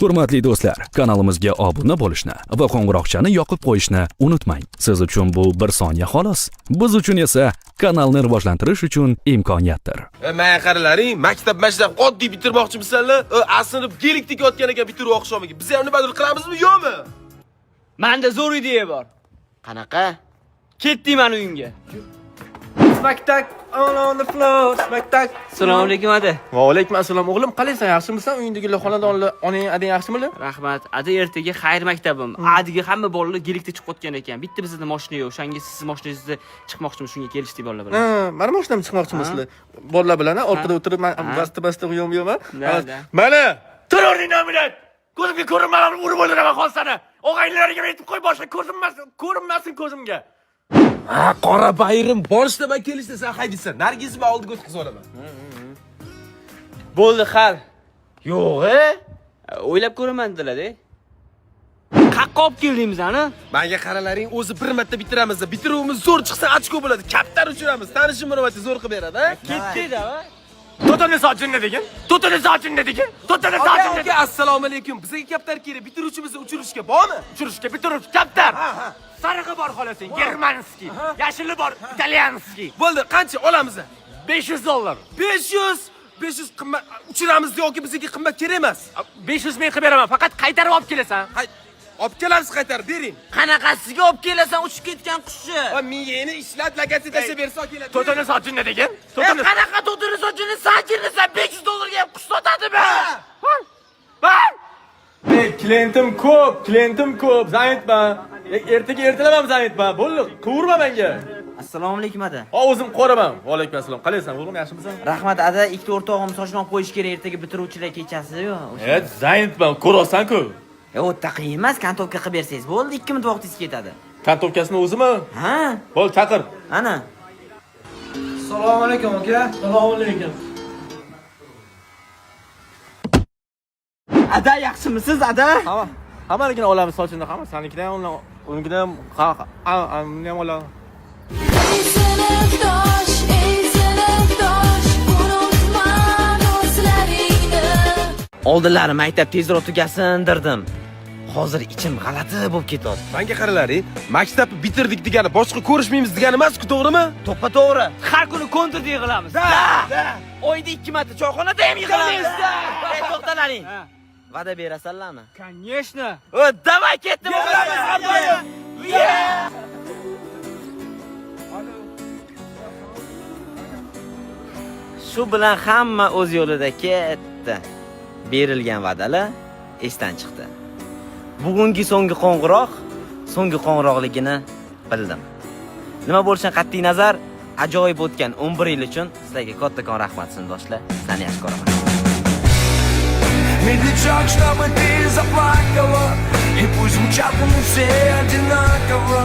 Hurmatli do'stlar, kanalimizga obuna bo'lishni va qo'ng'iroqchani yoqib qo'yishni unutmang. Siz uchun bu 1 soniya xolos, biz uchun esa kanalni rivojlantirish uchun imkoniyatdir. Men qaralaring, maktab oddiy bitirmoqchimisanlar? Aslida gelik tikayotgan ekan bitirib o'qishamiga. Biz ham nimadir qilamizmi, yo'qmi? Menda zo'r ideya bor. Qanaqa? Ketdim men uyimga. Smaktak on the floor, smaktak. Assalomu alaykum aka. Va alaykum assalom o'g'lim, qalaysan, yaxshimisan? Uyingdagilar, xonadonlar, onang, adang yaxshimilar? Rahmat. Ada ertaga xayr maktabim. Adiga hamma bolalar gelikda chiqib o'tgan ekan. Bitta bizda mashina yo'q. O'shanga siz mashinangizda chiqmoqchimiz, shunga kelishdik bolalar bilan. Mana mashinam chiqmoqchimisizlar? Bolalar bilan orqada o'tirib, men basta uyum-uyum. Mana. Tur o'rningdan minat. Ko'zimga ko'rinmagan urib o'ldiraman xolsani. O'g'aylarga aytib qo'y, boshqa ko'rinmasin ko'zimga. Ha, qora bayrim borishda men kelishda sen haydaysan. Nargizmi oldiga o'tkazib olaman. Bo'ldi, xal. Yo'q-e? O'ylab ko'raman dedilar-da. Qaqqa olib keldingiz ana? Menga qaralaring, o'zi bir marta bitiramiz. Bitiruvimiz zo'r chiqsa ochko bo'ladi. Kaptar uchiramiz. Tanishim munosabatni zo'r qilib beradi, ha? Ketdi-da, va? To'tani sochinni degan. To'tani sochinni degan. To'tani sochinni. Aka, assalomu alaykum. Bizga kaptar kerak. Bitiruvchimizni uchirishga bormi? Uchirishga bitiruvchi kaptar. Sarig'i bor xolasing, germanskiy. Yashili bor, italyanskiy. Bo'ldi, qancha olamiz? $500. 500 qimmat uchiramiz yoki bizga qimmat kerak emas. 500 men qilib beraman, faqat qaytarib olib kelasan. Olib kelamiz, qaytarib bering. Qanaqasiga olib kelasan, uchib ketgan qushchi? Va miyani ishlat, lagasi tashlab bersa keladi. To'tini sochinni degan. Qanaqa to'tini sochinni sajirnisan $500 ga ham qush sotadimi? Klientim ko'p, zayitman. Ertaga zayitman. Bo'ldi, quvurma menga. Assalomu alaykum ada. O'zim qo'raman. Va alaykum assalom. Qalaysan, o'g'lim, yaxshimisan? Rahmat ada, ikkita o'rtog'im sochini olib qo'yish kerak ertaga bitiruvchilar kechasi-yu. Zayitman, ko'rasan-ku. O'ta qiyin emas, kantovka qilib bersangiz bo'ldi, 2 minut vaqtingiz ketadi. Kantovkasini o'zimi? Ha? Bo'l, chaqir. Ana. Assalomu alaykum aka. Assalomu alaykum. Ada, yaxshimisiz ada? Hammanikini olamiz sochini, hamma sanikidan ham, unikidan ham, uni ham olamiz. Oldinlari maktab tezroq tugasin dirdim. Hozir ichim g'alati bo'lib ketyapti. Menga qaralaring, maktabni bitirdik degani boshqa ko'rishmaymiz degani emas-ku, to'g'rimi? To'g'ri. Har kuni kontrda yig'ilamiz. Oyda 2 marta choyxonada ham yig'ilamiz. To'xtalaring. Va'da berasanlarmi? Конечно. Davay ketdim. Shu bilan hamma o'z yo'lida ketdi. Berilgan va'dalar esdan chiqdi. Bugungi so'nggi qo'ng'iroqligini bildim. Nima bo'lishidan qat'iy nazar, ajoyib o'tgan 11 yil uchun sizlarga kattakon rahmat sindoshlar. Sani yaxshi ko'raman. Медлячок, чтобы ты заплакала, и пусть звучат мы все одинаково.